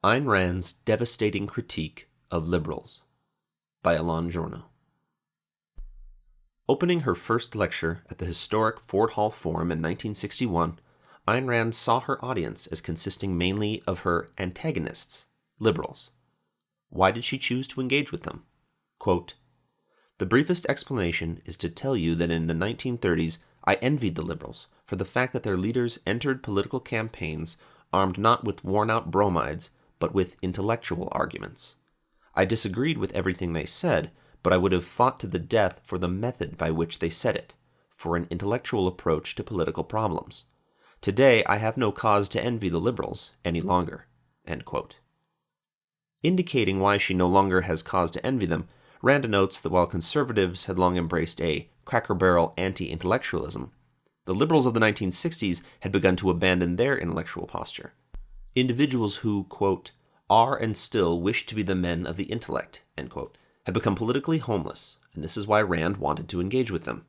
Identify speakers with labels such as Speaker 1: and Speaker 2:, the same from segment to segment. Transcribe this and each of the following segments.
Speaker 1: Ayn Rand's Devastating Critique of Liberals by Elan Journo. Opening her first lecture at the historic Ford Hall Forum in 1961, Ayn Rand saw her audience as consisting mainly of her antagonists, liberals. Why did she choose to engage with them? Quote, "The briefest explanation is to tell you that in the 1930s I envied the liberals for the fact that their leaders entered political campaigns armed not with worn-out bromides, but with intellectual arguments. I disagreed with everything they said, but I would have fought to the death for the method by which they said it, for an intellectual approach to political problems. Today I have no cause to envy the liberals any longer." End quote. Indicating why she no longer has cause to envy them, Rand notes that while conservatives had long embraced a cracker-barrel anti-intellectualism, the liberals of the 1960s had begun to abandon their intellectual posture. Individuals who, quote, "are and still wish to be the men of the intellect," end quote, had become politically homeless, and this is why Rand wanted to engage with them.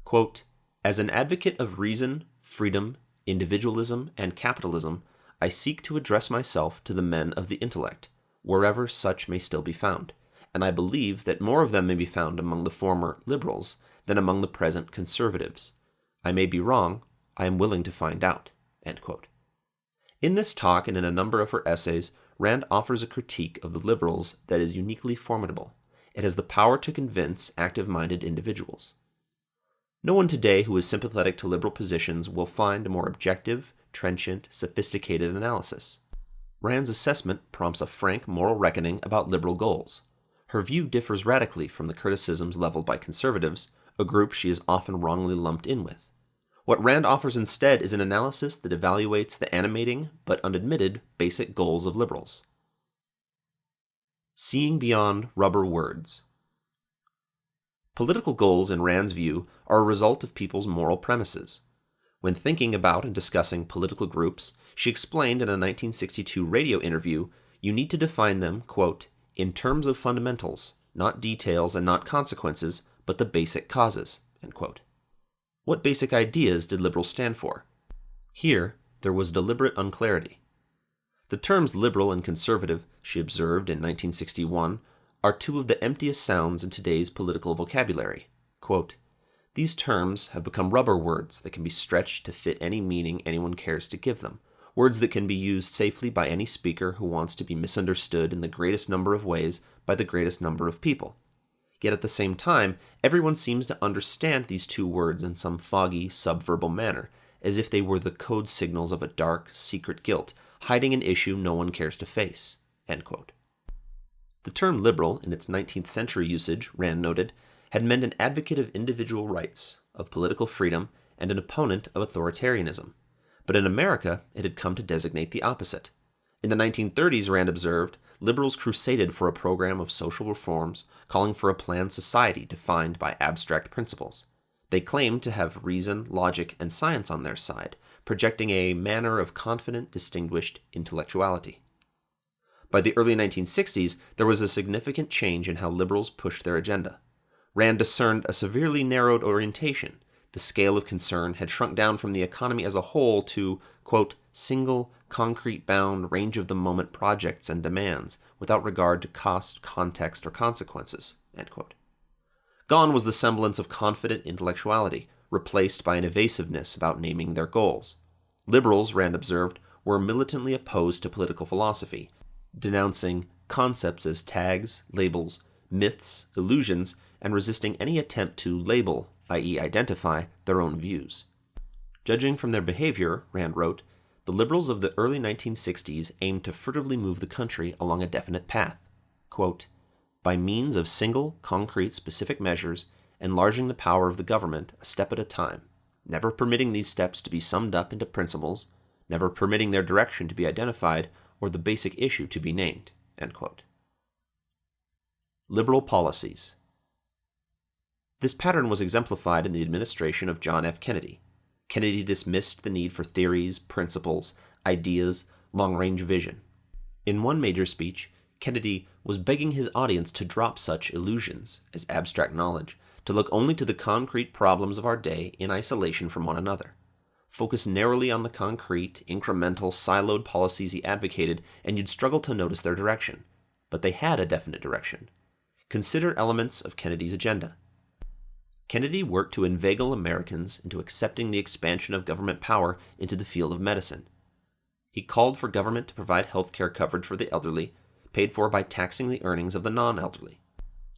Speaker 1: Quote, "As an advocate of reason, freedom, individualism, and capitalism, I seek to address myself to the men of the intellect, wherever such may still be found, and I believe that more of them may be found among the former liberals than among the present conservatives. I may be wrong, I am willing to find out." End quote. In this talk and in a number of her essays, Rand offers a critique of the liberals that is uniquely formidable. It has the power to convince active-minded individuals. No one today who is sympathetic to liberal positions will find a more objective, trenchant, sophisticated analysis. Rand's assessment prompts a frank moral reckoning about liberal goals. Her view differs radically from the criticisms leveled by conservatives, a group she is often wrongly lumped in with. What Rand offers instead is an analysis that evaluates the animating, but unadmitted, basic goals of liberals. Seeing beyond rubber words. Political goals, in Rand's view, are a result of people's moral premises. When thinking about and discussing political groups, she explained in a 1962 radio interview, you need to define them, quote, "in terms of fundamentals, not details and not consequences, but the basic causes," end quote. What basic ideas did liberals stand for? Here, there was deliberate unclarity. The terms liberal and conservative, she observed in 1961, are two of the emptiest sounds in today's political vocabulary. Quote, "These terms have become rubber words that can be stretched to fit any meaning anyone cares to give them, words that can be used safely by any speaker who wants to be misunderstood in the greatest number of ways by the greatest number of people. Yet at the same time, everyone seems to understand these two words in some foggy, subverbal manner, as if they were the code signals of a dark, secret guilt, hiding an issue no one cares to face." End quote. The term liberal, in its 19th century usage, Rand noted, had meant an advocate of individual rights, of political freedom, and an opponent of authoritarianism. But in America, it had come to designate the opposite. In the 1930s, Rand observed, liberals crusaded for a program of social reforms, calling for a planned society defined by abstract principles. They claimed to have reason, logic, and science on their side, projecting a manner of confident, distinguished intellectuality. By the early 1960s, there was a significant change in how liberals pushed their agenda. Rand discerned a severely narrowed orientation. The scale of concern had shrunk down from the economy as a whole to, quote, "single, concrete-bound, range-of-the-moment projects and demands, without regard to cost, context, or consequences," end quote. Gone was the semblance of confident intellectuality, replaced by an evasiveness about naming their goals. Liberals, Rand observed, were militantly opposed to political philosophy, denouncing concepts as tags, labels, myths, illusions, and resisting any attempt to label, i.e. identify, their own views. Judging from their behavior, Rand wrote, the liberals of the early 1960s aimed to furtively move the country along a definite path. Quote, "by means of single, concrete, specific measures, enlarging the power of the government a step at a time, never permitting these steps to be summed up into principles, never permitting their direction to be identified or the basic issue to be named." End quote. Liberal policies. This pattern was exemplified in the administration of John F. Kennedy. Kennedy dismissed the need for theories, principles, ideas, long-range vision. In one major speech, Kennedy was begging his audience to drop such illusions as abstract knowledge, to look only to the concrete problems of our day in isolation from one another. Focus narrowly on the concrete, incremental, siloed policies he advocated, and you'd struggle to notice their direction. But they had a definite direction. Consider elements of Kennedy's agenda. Kennedy worked to inveigle Americans into accepting the expansion of government power into the field of medicine. He called for government to provide health care coverage for the elderly, paid for by taxing the earnings of the non-elderly.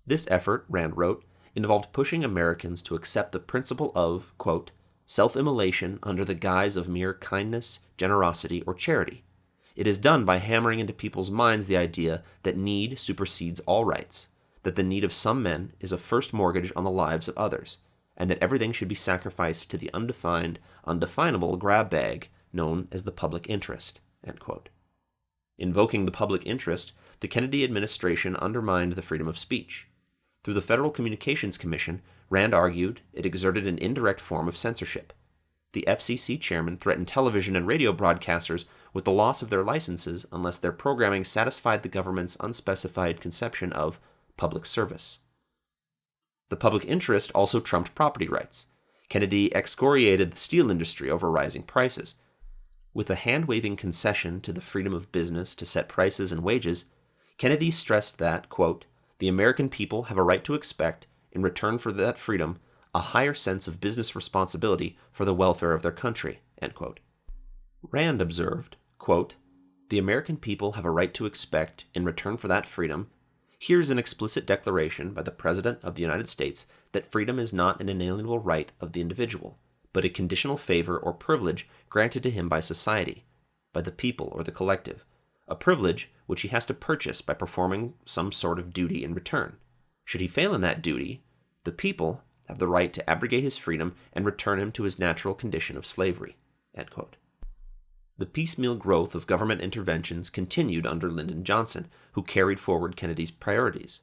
Speaker 1: This effort, Rand wrote, involved pushing Americans to accept the principle of, quote, self-immolation under the guise of mere kindness, generosity, or charity. It is done by hammering into people's minds the idea that need supersedes all rights, that the need of some men is a first mortgage on the lives of others, and that everything should be sacrificed to the undefined, undefinable grab bag known as the public interest, end quote. Invoking the public interest, the Kennedy administration undermined the freedom of speech. Through the Federal Communications Commission, Rand argued it exerted an indirect form of censorship. The FCC chairman threatened television and radio broadcasters with the loss of their licenses unless their programming satisfied the government's unspecified conception of public service. The public interest also trumped property rights. Kennedy excoriated the steel industry over rising prices. With a hand-waving concession to the freedom of business to set prices and wages, Kennedy stressed that, quote, the American people have a right to expect, in return for that freedom, a higher sense of business responsibility for the welfare of their country, end quote. Rand observed, quote, the American people have a right to expect, in return for that freedom, here's an explicit declaration by the President of the United States that freedom is not an inalienable right of the individual, but a conditional favor or privilege granted to him by society, by the people or the collective, a privilege which he has to purchase by performing some sort of duty in return. Should he fail in that duty, the people have the right to abrogate his freedom and return him to his natural condition of slavery, end quote. The piecemeal growth of government interventions continued under Lyndon Johnson, who carried forward Kennedy's priorities.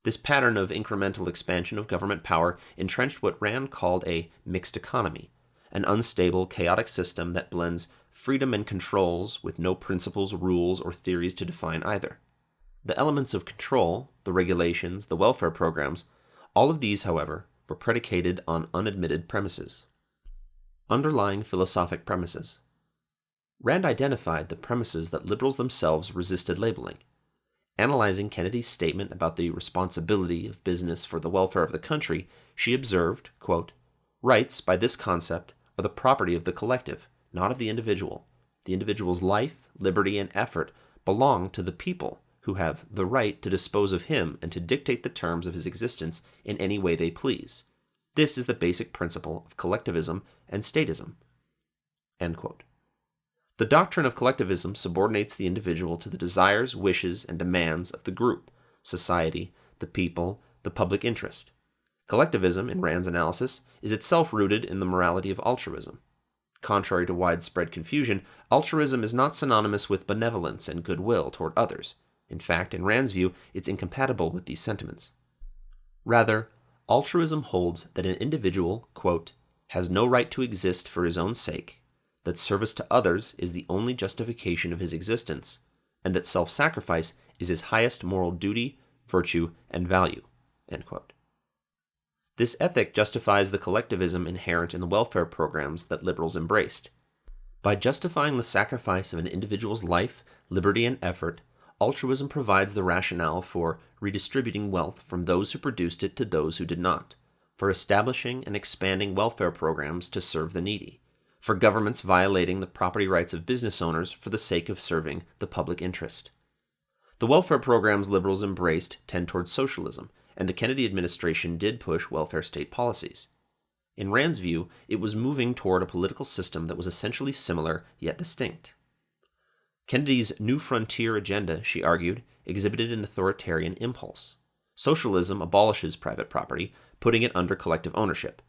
Speaker 1: This pattern of incremental expansion of government power entrenched what Rand called a mixed economy, an unstable, chaotic system that blends freedom and controls with no principles, rules, or theories to define either. The elements of control, the regulations, the welfare programs, all of these, however, were predicated on unadmitted premises. Underlying philosophic premises. Rand identified the premises that liberals themselves resisted labeling. Analyzing Kennedy's statement about the responsibility of business for the welfare of the country, she observed, quote, rights, by this concept, are the property of the collective, not of the individual. The individual's life, liberty, and effort belong to the people, who have the right to dispose of him and to dictate the terms of his existence in any way they please. This is the basic principle of collectivism and statism. End quote. The doctrine of collectivism subordinates the individual to the desires, wishes, and demands of the group, society, the people, the public interest. Collectivism, in Rand's analysis, is itself rooted in the morality of altruism. Contrary to widespread confusion, altruism is not synonymous with benevolence and goodwill toward others. In fact, in Rand's view, it's incompatible with these sentiments. Rather, altruism holds that an individual, quote, has no right to exist for his own sake, that service to others is the only justification of his existence, and that self-sacrifice is his highest moral duty, virtue, and value, end quote. This ethic justifies the collectivism inherent in the welfare programs that liberals embraced. By justifying the sacrifice of an individual's life, liberty, and effort, altruism provides the rationale for redistributing wealth from those who produced it to those who did not, for establishing and expanding welfare programs to serve the needy, for governments violating the property rights of business owners for the sake of serving the public interest. The welfare programs liberals embraced tend towards socialism, and the Kennedy administration did push welfare state policies. In Rand's view, it was moving toward a political system that was essentially similar yet distinct. Kennedy's New Frontier agenda, she argued, exhibited an authoritarian impulse. Socialism abolishes private property, putting it under collective ownership.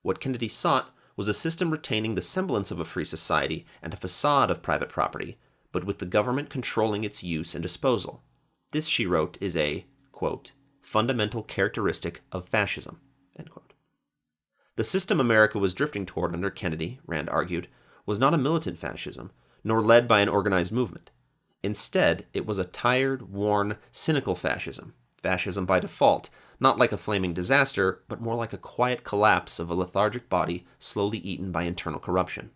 Speaker 1: What Kennedy sought was a system retaining the semblance of a free society and a facade of private property, but with the government controlling its use and disposal. This, she wrote, is a, quote, fundamental characteristic of fascism, end quote. The system America was drifting toward under Kennedy, Rand argued, was not a militant fascism, nor led by an organized movement. Instead, it was a tired, worn, cynical fascism by default, not like a flaming disaster, but more like a quiet collapse of a lethargic body slowly eaten by internal corruption.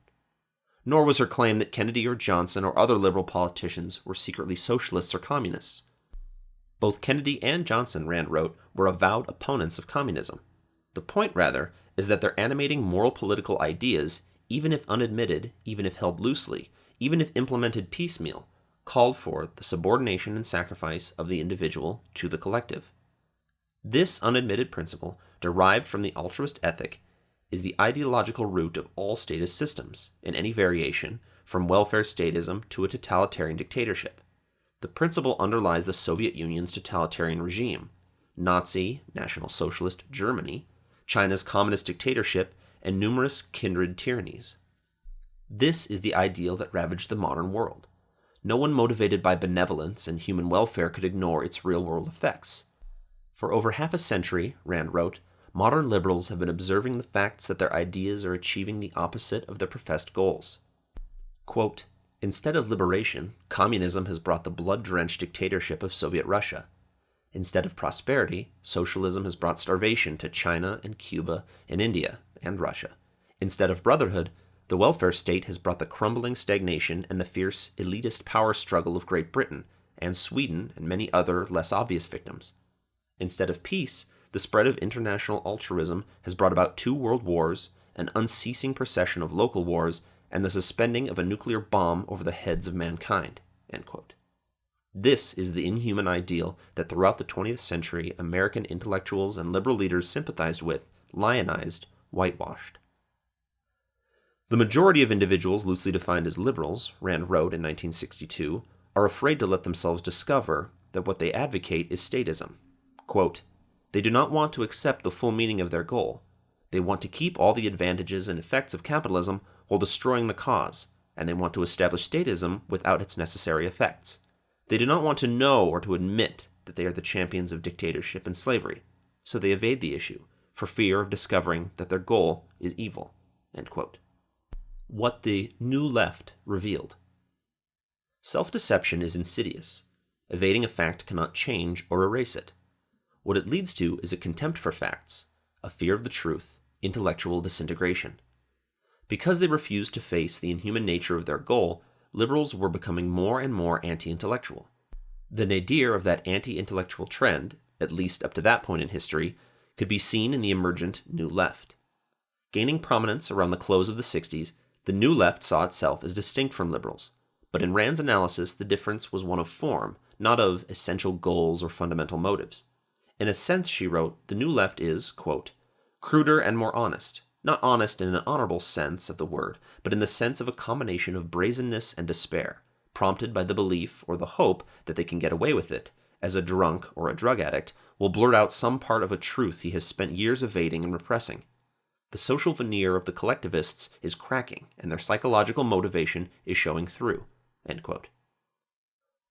Speaker 1: nor was her claim that Kennedy or Johnson or other liberal politicians were secretly socialists or communists. Both Kennedy and Johnson, Rand wrote, were avowed opponents of communism. The point, rather, is that their animating moral political ideas, even if unadmitted, even if held loosely, even if implemented piecemeal, called for the subordination and sacrifice of the individual to the collective. This unadmitted principle, derived from the altruist ethic, is the ideological root of all statist systems, in any variation, from welfare statism to a totalitarian dictatorship. The principle underlies the Soviet Union's totalitarian regime, Nazi, National Socialist Germany, China's communist dictatorship, and numerous kindred tyrannies. This is the ideal that ravaged the modern world. No one motivated by benevolence and human welfare could ignore its real-world effects. For over half a century, Rand wrote, modern liberals have been observing the facts that their ideas are achieving the opposite of their professed goals. Quote, instead of liberation, communism has brought the blood-drenched dictatorship of Soviet Russia. Instead of prosperity, socialism has brought starvation to China and Cuba and India and Russia. Instead of brotherhood, the welfare state has brought the crumbling stagnation and the fierce elitist power struggle of Great Britain and Sweden and many other less obvious victims. Instead of peace, the spread of international altruism has brought about 2 world wars, an unceasing procession of local wars, and the suspending of a nuclear bomb over the heads of mankind. End quote. This is the inhuman ideal that throughout the 20th century American intellectuals and liberal leaders sympathized with, lionized, whitewashed. The majority of individuals loosely defined as liberals, Rand wrote in 1962, are afraid to let themselves discover that what they advocate is statism. Quote, they do not want to accept the full meaning of their goal. They want to keep all the advantages and effects of capitalism while destroying the cause, and they want to establish statism without its necessary effects. They do not want to know or to admit that they are the champions of dictatorship and slavery, so they evade the issue, for fear of discovering that their goal is evil. End quote. What the New Left revealed. Self-deception is insidious. Evading a fact cannot change or erase it. What it leads to is a contempt for facts, a fear of the truth, intellectual disintegration. Because they refused to face the inhuman nature of their goal, liberals were becoming more and more anti-intellectual. The nadir of that anti-intellectual trend, at least up to that point in history, could be seen in the emergent New Left. Gaining prominence around the close of the 60s, the New Left saw itself as distinct from liberals, but in Rand's analysis the difference was one of form, not of essential goals or fundamental motives. In a sense, she wrote, the New Left is, quote, cruder and more honest, not honest in an honorable sense of the word, but in the sense of a combination of brazenness and despair, prompted by the belief or the hope that they can get away with it, as a drunk or a drug addict will blurt out some part of a truth he has spent years evading and repressing. The social veneer of the collectivists is cracking, and their psychological motivation is showing through. End quote.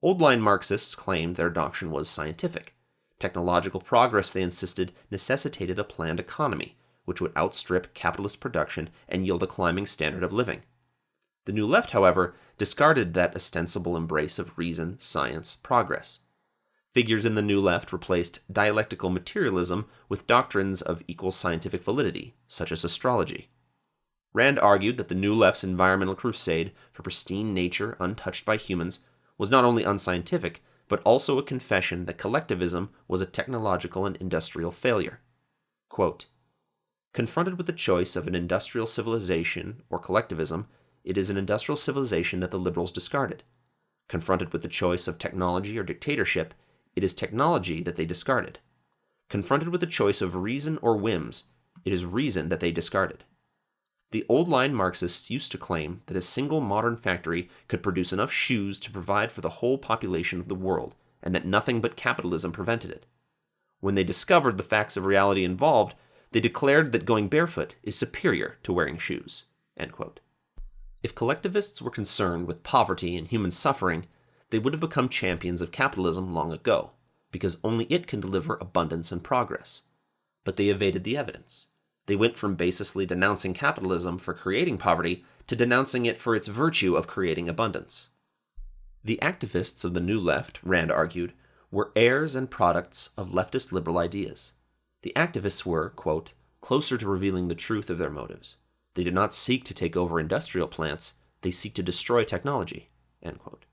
Speaker 1: Old-line Marxists claimed their doctrine was scientific. Technological progress, they insisted, necessitated a planned economy, which would outstrip capitalist production and yield a climbing standard of living. The New Left, however, discarded that ostensible embrace of reason, science, progress. Figures in the New Left replaced dialectical materialism with doctrines of equal scientific validity, such as astrology. Rand argued that the New Left's environmental crusade for pristine nature untouched by humans was not only unscientific, but also a confession that collectivism was a technological and industrial failure. Quote, confronted with the choice of an industrial civilization or collectivism, it is an industrial civilization that the liberals discarded. Confronted with the choice of technology or dictatorship, it is technology that they discarded. Confronted with the choice of reason or whims, it is reason that they discarded. The old-line Marxists used to claim that a single modern factory could produce enough shoes to provide for the whole population of the world, and that nothing but capitalism prevented it. When they discovered the facts of reality involved, they declared that going barefoot is superior to wearing shoes. End quote. If collectivists were concerned with poverty and human suffering, they would have become champions of capitalism long ago, because only it can deliver abundance and progress. But they evaded the evidence. They went from basely denouncing capitalism for creating poverty to denouncing it for its virtue of creating abundance. The activists of the New Left, Rand argued, were heirs and products of leftist liberal ideas. The activists were, quote, closer to revealing the truth of their motives. They did not seek to take over industrial plants, they seek to destroy technology, end quote.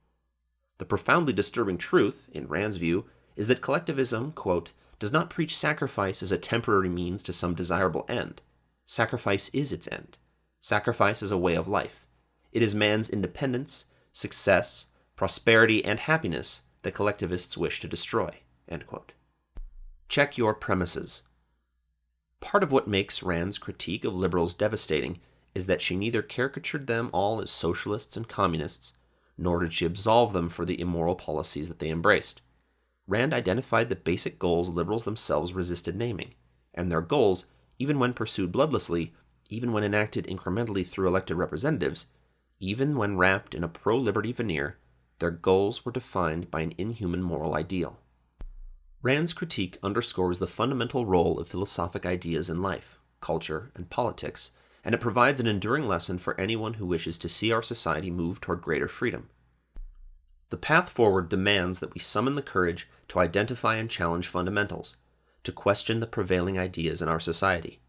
Speaker 1: The profoundly disturbing truth, in Rand's view, is that collectivism, quote, does not preach sacrifice as a temporary means to some desirable end. Sacrifice is its end. Sacrifice is a way of life. It is man's independence, success, prosperity, and happiness that collectivists wish to destroy, end quote. Check your premises. Part of what makes Rand's critique of liberals devastating is that she neither caricatured them all as socialists and communists, nor did she absolve them for the immoral policies that they embraced. Rand identified the basic goals liberals themselves resisted naming, and their goals, even when pursued bloodlessly, even when enacted incrementally through elected representatives, even when wrapped in a pro-liberty veneer, their goals were defined by an inhuman moral ideal. Rand's critique underscores the fundamental role of philosophic ideas in life, culture, and politics, and it provides an enduring lesson for anyone who wishes to see our society move toward greater freedom. The path forward demands that we summon the courage to identify and challenge fundamentals, to question the prevailing ideas in our society.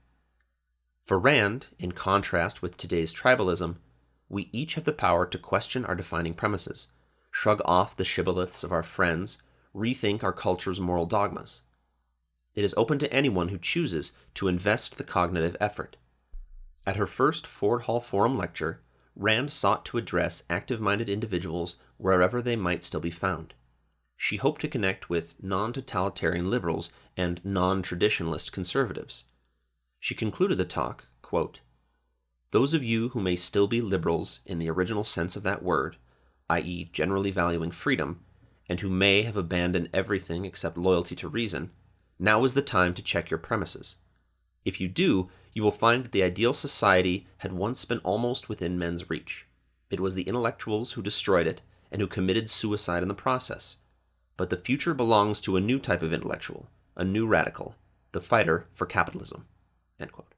Speaker 1: For Rand, in contrast with today's tribalism, we each have the power to question our defining premises, shrug off the shibboleths of our friends, rethink our culture's moral dogmas. It is open to anyone who chooses to invest the cognitive effort. At her first Ford Hall Forum lecture, Rand sought to address active-minded individuals wherever they might still be found. She hoped to connect with non-totalitarian liberals and non-traditionalist conservatives. She concluded the talk, quote, "Those of you who may still be liberals in the original sense of that word, i.e. generally valuing freedom, and who may have abandoned everything except loyalty to reason, now is the time to check your premises. If you do, you will find that the ideal society had once been almost within men's reach. It was the intellectuals who destroyed it and who committed suicide in the process. But the future belongs to a new type of intellectual, a new radical, the fighter for capitalism." End quote.